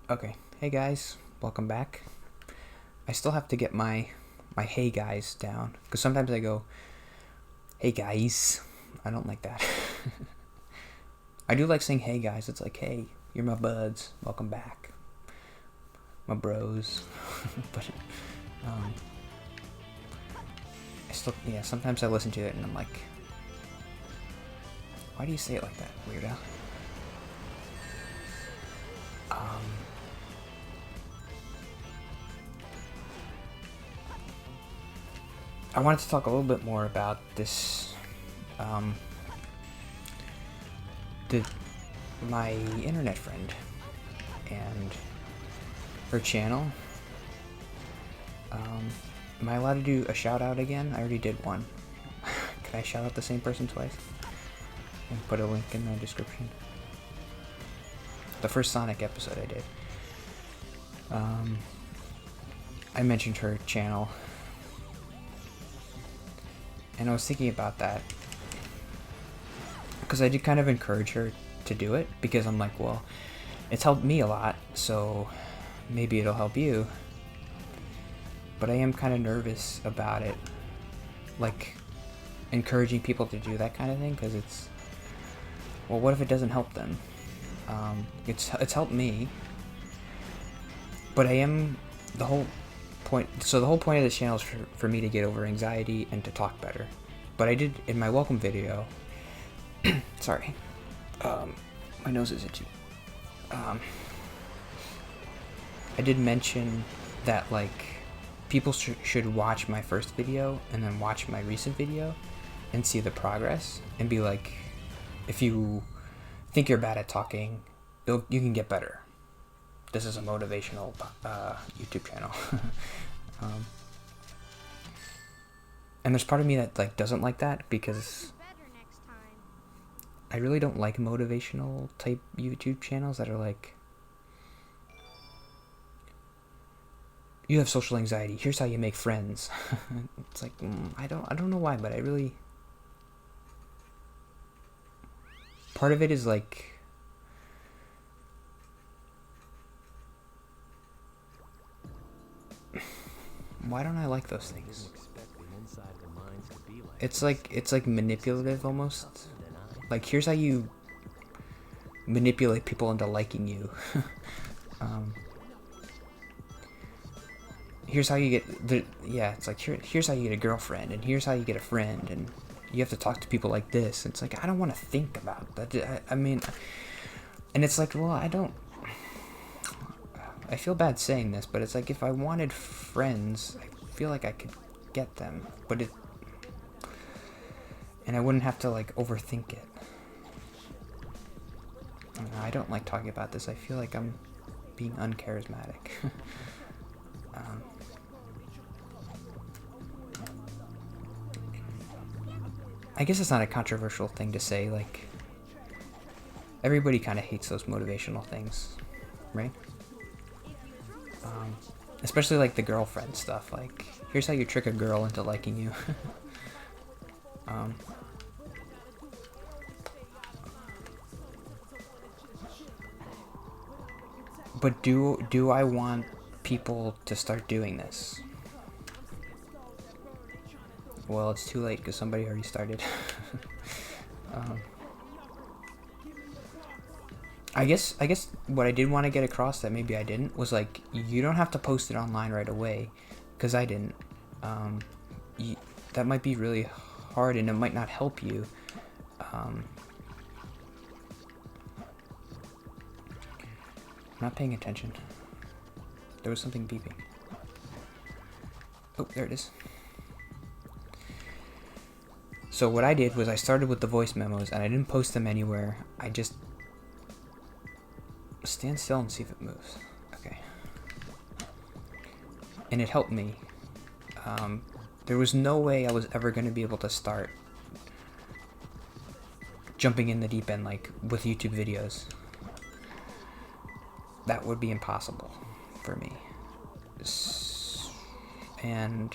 Okay, hey guys, welcome back. I still have to get my hey guys down because sometimes I go, hey guys. I don't like that. I do like saying hey guys. It's like, hey, you're my buds. Welcome back, my bros. But um, I still Sometimes I listen to it and I'm like, why do you say it like that, weirdo? Um, I wanted to talk a little bit more about this. Um, the my internet friend and her channel. Am I allowed to do a shout out again? I already did one. Could I shout out the same person twice? And put a link in the description. The first Sonic episode I did. I mentioned her channel. And I was thinking about that. Because I did kind of encourage her to do it. Because I'm like, well, it's helped me a lot. So maybe it'll help you. But I am kind of nervous about it. Like, encouraging people to do that kind of thing. Because it's... Well, what if it doesn't help them? It's helped me. But I am... The whole point of this channel is for me to get over anxiety and to talk better. But I did, in my welcome video... Sorry. My nose is itchy. I did mention that, like, people should watch my first video and then watch my recent video and see the progress and be like, if you think you're bad at talking, you can get better. This is a motivational YouTube channel. And there's part of me that like doesn't like that because I really don't like motivational type YouTube channels that are like, you have social anxiety, here's how you make friends. It's like, I don't know why, but I really... Part of it is like... Why don't I like those things? It's like manipulative almost. Like, here's how you manipulate people into liking you. Here's how you get it's like here's how you get a girlfriend, and here's how you get a friend, and you have to talk to people like this. It's like, I don't want to think about that. I mean, and it's like, well, I feel bad saying this, but it's like, if I wanted friends, I feel like I could get them, and I wouldn't have to like overthink it. I don't like talking about this. I feel like I'm being uncharismatic. I guess it's not a controversial thing to say, like, everybody kind of hates those motivational things, right? Especially like the girlfriend stuff, like, here's how you trick a girl into liking you. But do I want people to start doing this? Well, it's too late because somebody already started. I guess what I did want to get across that maybe I didn't was, like, you don't have to post it online right away, because I didn't. That might be really hard and it might not help you. I'm not paying attention. There was something beeping. Oh, there it is. So what I did was I started with the voice memos and I didn't post them anywhere. I just... Stand still and see if it moves. Okay. And it helped me. There was no way I was ever going to be able to start jumping in the deep end, like, with YouTube videos. That would be impossible for me. And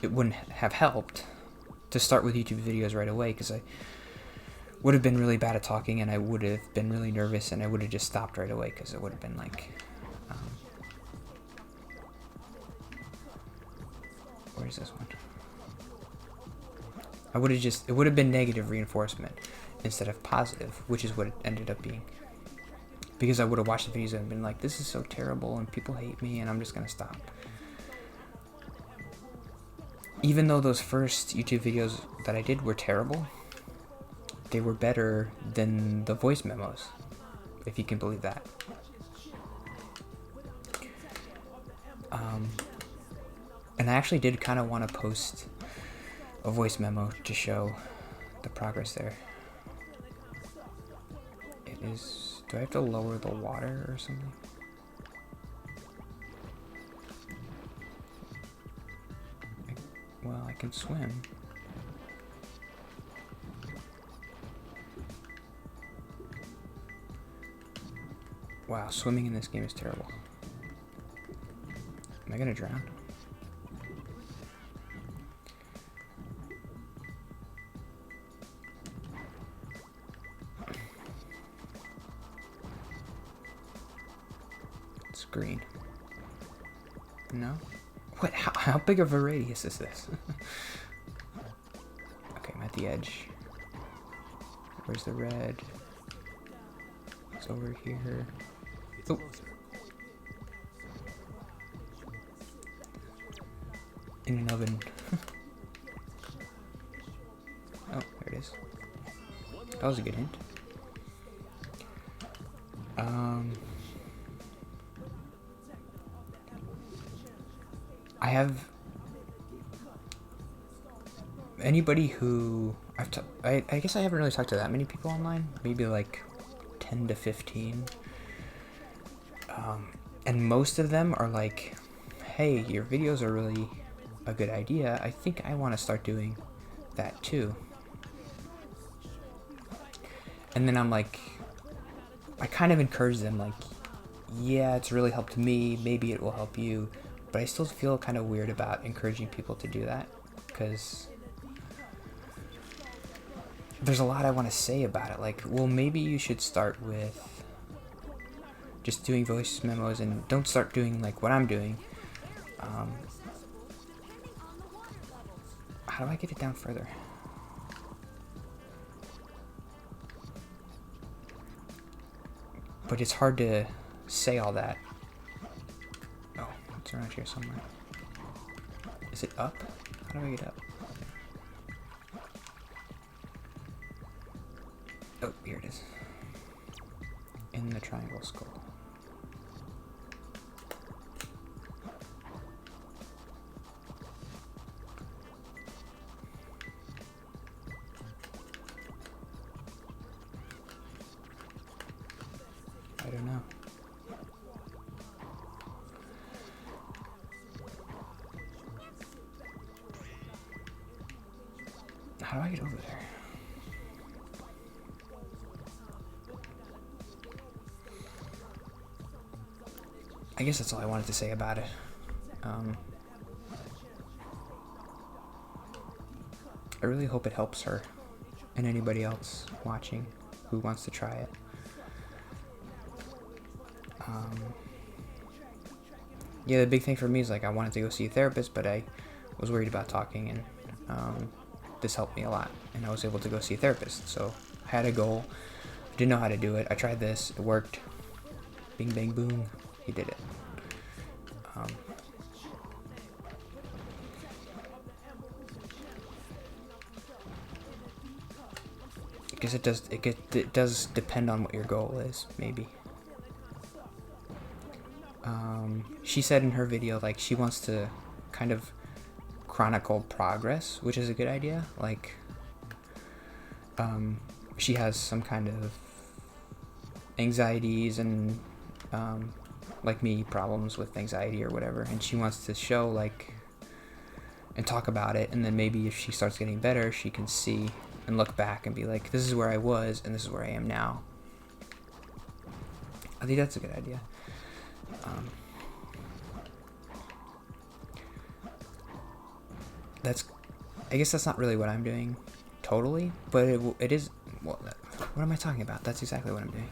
it wouldn't have helped to start with YouTube videos right away, because I would have been really bad at talking and I would have been really nervous and I would have just stopped right away, because it would have been like, Where's this one? I would have just, it would have been negative reinforcement instead of positive, which is what it ended up being. Because I would have watched the videos and been like, this is so terrible and people hate me and I'm just gonna stop. Even though those first YouTube videos that I did were terrible, they were better than the voice memos, if you can believe that. And I actually did kind of want to post a voice memo to show the progress there. It is... Do I have to lower the water or something? Well, I can swim. Wow, swimming in this game is terrible. Am I gonna drown? It's green. No? What? How big of a radius is this? Okay, I'm at the edge. Where's the red? It's over here. Oh. In an oven. Oh, there it is. That was a good hint. I have anybody who I guess I haven't really talked to that many people online. Maybe like 10 to 15. And most of them are like, hey, your videos are really a good idea. I think I want to start doing that too. And then I'm like, I kind of encourage them like, yeah, it's really helped me. Maybe it will help you. But I still feel kind of weird about encouraging people to do that because there's a lot I want to say about it. Like, well, maybe you should start with just doing voice memos and don't start doing like what I'm doing. How do I get it down further? But it's hard to say all that. Oh, it's around here somewhere. Is it up? How do I get up? Oh, here it is. In the triangle skull. I don't know. How do I get over there? I guess that's all I wanted to say about it. I really hope it helps her and anybody else watching who wants to try it. Yeah, the big thing for me is like I wanted to go see a therapist, but I was worried about talking, and this helped me a lot, and I was able to go see a therapist. So I had a goal, didn't know how to do it. I tried this, it worked. Bing, bang, boom, he did it. Because it does depend on what your goal is, maybe. She said in her video, like, she wants to kind of chronicle progress, which is a good idea. Like, she has some kind of anxieties and, like me, problems with anxiety or whatever, and she wants to show, like, and talk about it, and then maybe if she starts getting better, she can see and look back and be like, this is where I was, and this is where I am now. I think that's a good idea. I guess that's not really what I'm doing totally, but it is, well, what am I talking about? That's exactly what I'm doing.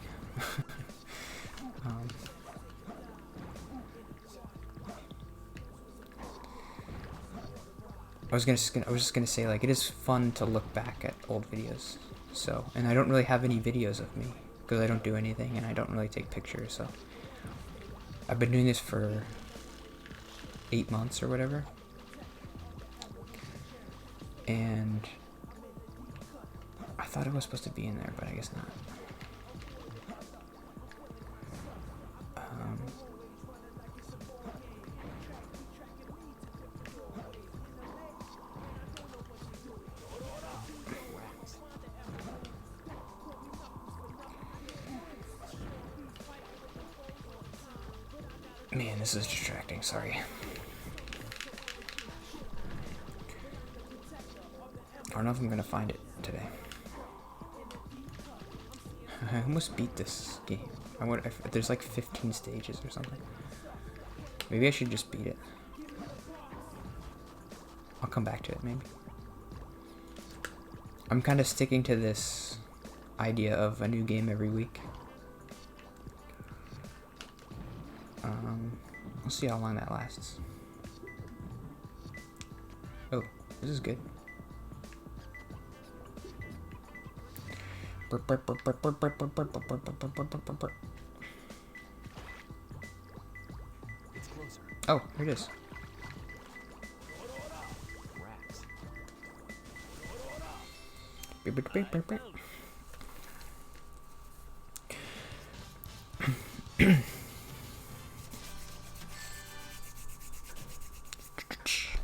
I was just gonna say, like, it is fun to look back at old videos. So, and I don't really have any videos of me because I don't do anything and I don't really take pictures. So, I've been doing this for 8 months or whatever, and I thought it was supposed to be in there, but I guess not. Man, this is distracting, sorry. I don't know if I'm gonna find it today. I almost beat this game. I wonder if there's like 15 stages or something. Maybe I should just beat it. I'll come back to it, maybe. I'm kind of sticking to this idea of a new game every week. We'll see how long that lasts. Oh, this is good. It's closer. Oh, here it is.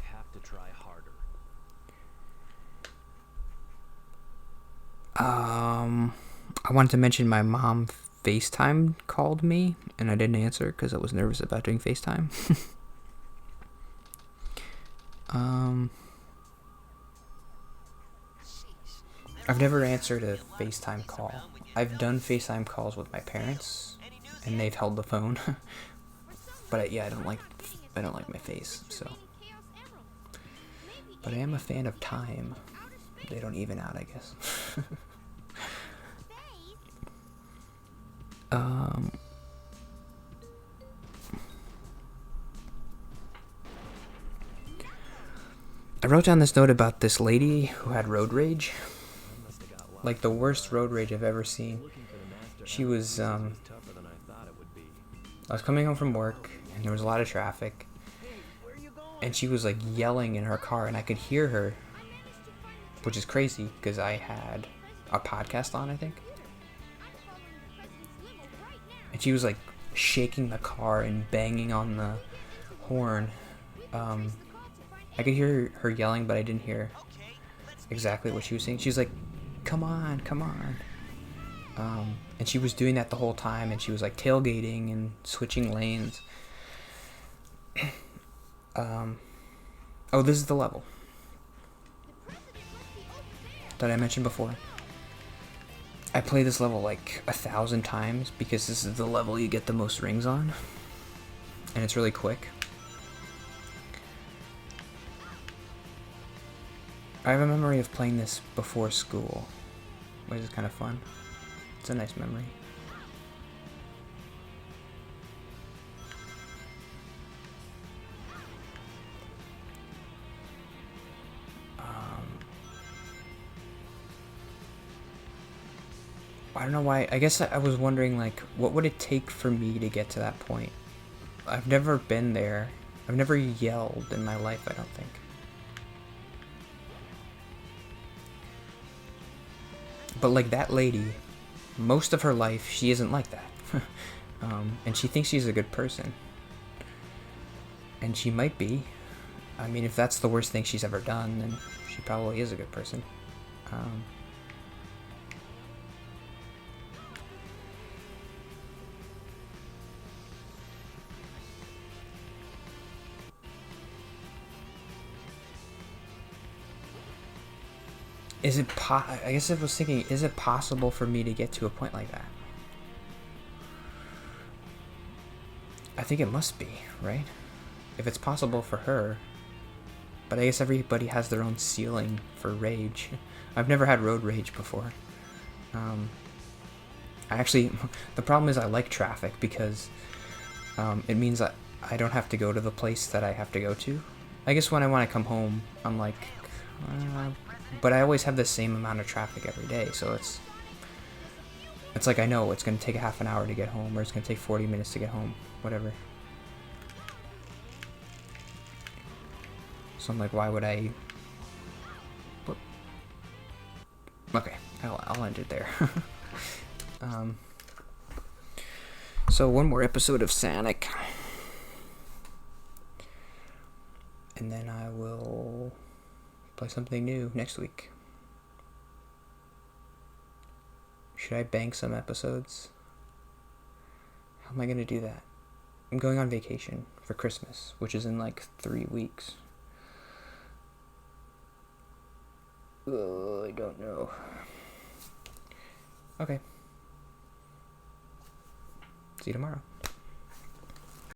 Have to try harder. I wanted to mention my mom FaceTime called me and I didn't answer because I was nervous about doing FaceTime. I've never answered a FaceTime call. I've done FaceTime calls with my parents and they've held the phone. But yeah, I don't like my face, so. But I am a fan of time. They don't even out, I guess. I wrote down this note about this lady who had road rage. Like the worst road rage I've ever seen. She was, I was coming home from work and there was a lot of traffic. And she was like yelling in her car and I could hear her. Which is crazy because I had a podcast on, I think. And she was like shaking the car and banging on the horn. I could hear her yelling, but I didn't hear exactly what she was saying. She was like, come on, come on. And she was doing that the whole time, and she was like tailgating and switching lanes. Oh, this is the level that I mentioned before. I play this level like 1,000 times because this is the level you get the most rings on. And it's really quick. I have a memory of playing this before school, which is kind of fun. It's a nice memory. I don't know why. I guess I was wondering, like, what would it take for me to get to that point? I've never been there. I've never yelled in my life, I don't think. But like that lady, most of her life, she isn't like that. And she thinks she's a good person. And she might be. I mean, if that's the worst thing she's ever done, then she probably is a good person. Is it I guess I was thinking, is it possible for me to get to a point like that? I think it must be, right? If it's possible for her. But I guess everybody has their own ceiling for rage. I've never had road rage before. I actually, the problem is I like traffic because it means that I don't have to go to the place that I have to go to. I guess when I want to come home, I'm like, but I always have the same amount of traffic every day, so it's like I know it's going to take a half an hour to get home, or it's going to take 40 minutes to get home, whatever. So I'm like, why would I... Whoop. Okay, I'll end it there. So one more episode of Sonic. And then I will play something new next week. Should I bank some episodes? How am I going to do that? I'm going on vacation for Christmas, which is in like 3 weeks. I don't know. Okay. See you tomorrow.